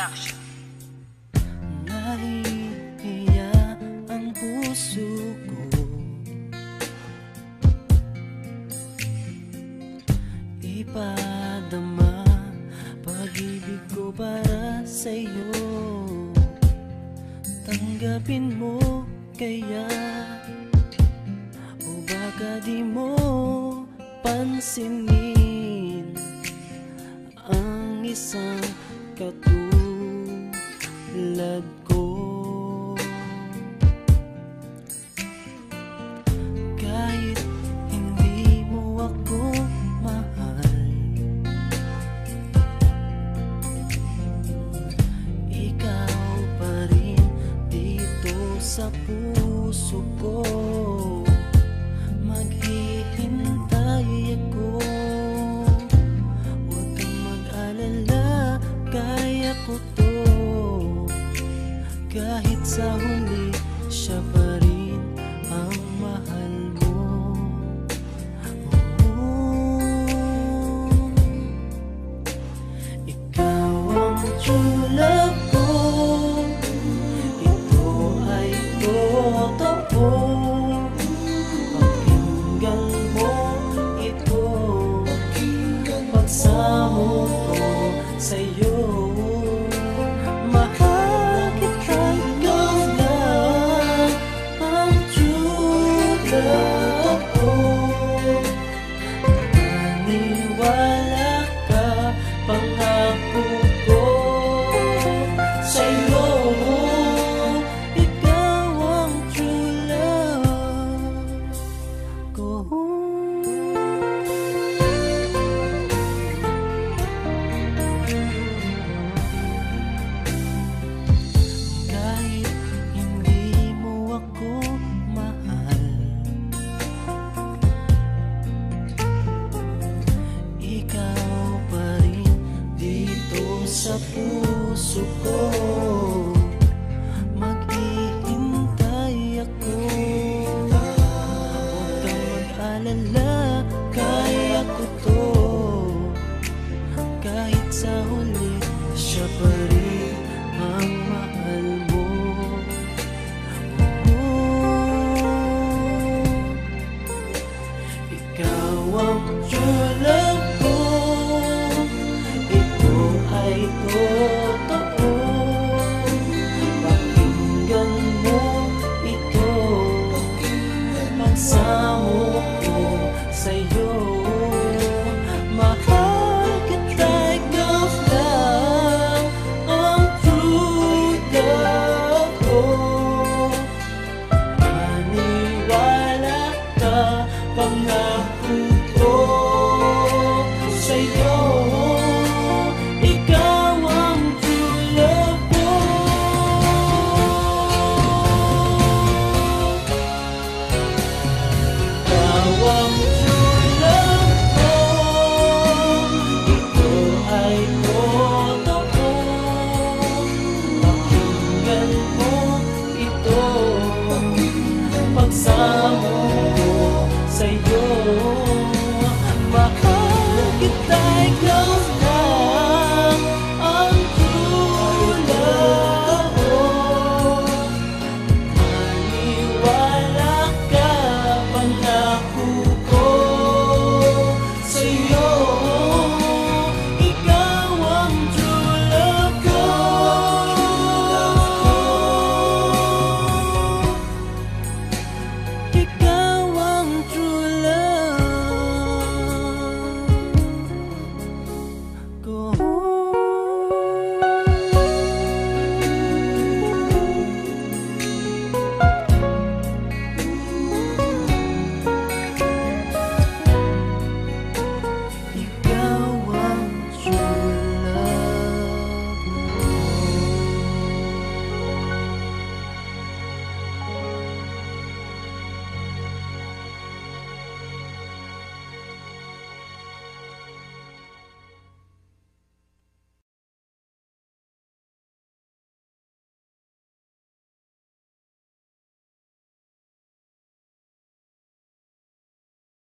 Production. Nahihiya ang puso ko, ipadama pag-ibig ko para sa'yo. Tanggapin mo kaya, o baka di mo pansinin ang isang katulad ko. Kahit hindi mo ako mahal, ikaw pa rin dito sa puso ko. Maghihintay ako, huwag kang mag-alala, kaya ko to. Kahit sa huli, siya pa rin ang mahal mo. Ikaw ang true love ko, ito ay totoo. Pakinggan mo ito, pagsamo ko sa'yo. Sa puso ko, maghihintay ako. Huwag kang mag-alala, kaya ko to. Kahit sa huli, siya pa rin ang mahal mo. Ikaw ang true love ko, ay totoo. Pakinggan mo ito, pagsamo ko sa'yo. Mahal kita, ikaw lang ang true love ko. Maniwala ka, pangako ko sa'yo. Pagsamo